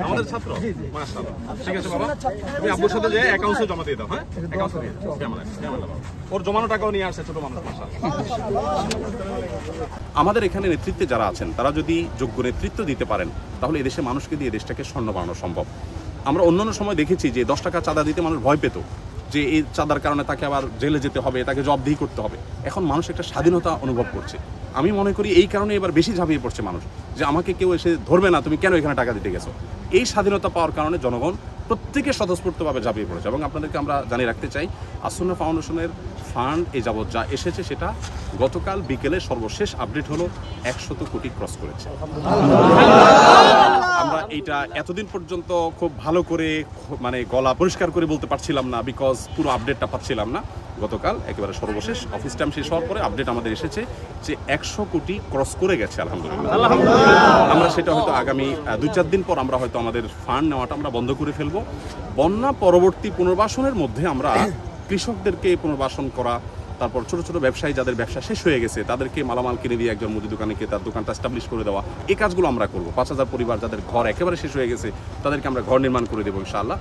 আমাদের ছাত্র মাশাআল্লাহ ঠিক আছে বাবা তুমি আব্বুর সাথে যে অ্যাকাউন্টে জমা দিয়ে দাও হ্যাঁ অ্যাকাউন্টে দিয়ে দাও কেমন বাবা ওর জমানো টাকাও নিয়ে আসছে ছোট মানুষ মাশাআল্লাহ আমাদের এখানে নেতৃত্বে যারা আছেন তারা যদি যোগ্য নেতৃত্ব দিতে পারেন তাহলে এদেশে মানুষকে দিয়ে দেশটাকে স্বর্ণ বানানো সম্ভব। আমরা অন্যান্য সময় দেখেছি যে 10 টাকা চাঁদা দিতে মানুষ ভয় পেত যে এই চাঁদার কারণে তাকে আবার জেলে যেতে হবে, তাকে জবাবদিহি করতে হবে। এখন মানুষ একটা স্বাধীনতা অনুভব করছে। আমি মনে করি এই কারণে এবার বেশি ঝাঁপিয়ে পড়ছে মানুষ যে আমাকে কেউ এসে ধরবে না, তুমি কেন এখানে টাকা দিতে গেছো। এই স্বাধীনতা পাওয়ার কারণে জনগণ প্রত্যেকে স্বতঃস্ফূর্তভাবে ঝাঁপিয়ে পড়েছে। এবং আপনাদেরকে আমরা জানিয়ে রাখতে চাই আসুন্নাহ ফাউন্ডেশনের ফান্ড এই যাবৎ যা এসেছে সেটা গতকাল বিকেলে সর্বশেষ আপডেট হলো 100 কোটি ক্রস করেছে। আমরা এইটা এতদিন পর্যন্ত খুব ভালো করে মানে গলা পরিষ্কার করে বলতে পারছিলাম না, বিকজ পুরো আপডেটটা পাচ্ছিলাম না। গতকাল একেবারে সর্বশেষ অফিস টাইম শেষ হওয়ার পরে আপডেট আমাদের এসেছে যে 100 কোটি ক্রস করে গেছে আলহামদুলিল্লাহ। আমরা সেটা হয়তো আগামী 2-4 দিন পর আমরা হয়তো আমাদের ফান্ড নেওয়াটা আমরা বন্ধ করে ফেলবো। বন্যা পরবর্তী পুনর্বাসনের মধ্যে আমরা কৃষকদেরকে পুনর্বাসন করা, তারপর ছোট ছোট ব্যবসায়ী যাদের ব্যবসা শেষ হয়ে গেছে তাদেরকে মালামাল কিনে দিয়ে একজন মুদি দোকানে তার দোকানটা এস্টাবলিশ করে দেওয়া, এই কাজগুলো আমরা করবো। 5000 পরিবার যাদের ঘর একেবারে শেষ হয়ে গেছে তাদেরকে আমরা ঘর নির্মাণ করে দেবো ইনশাআল্লাহ।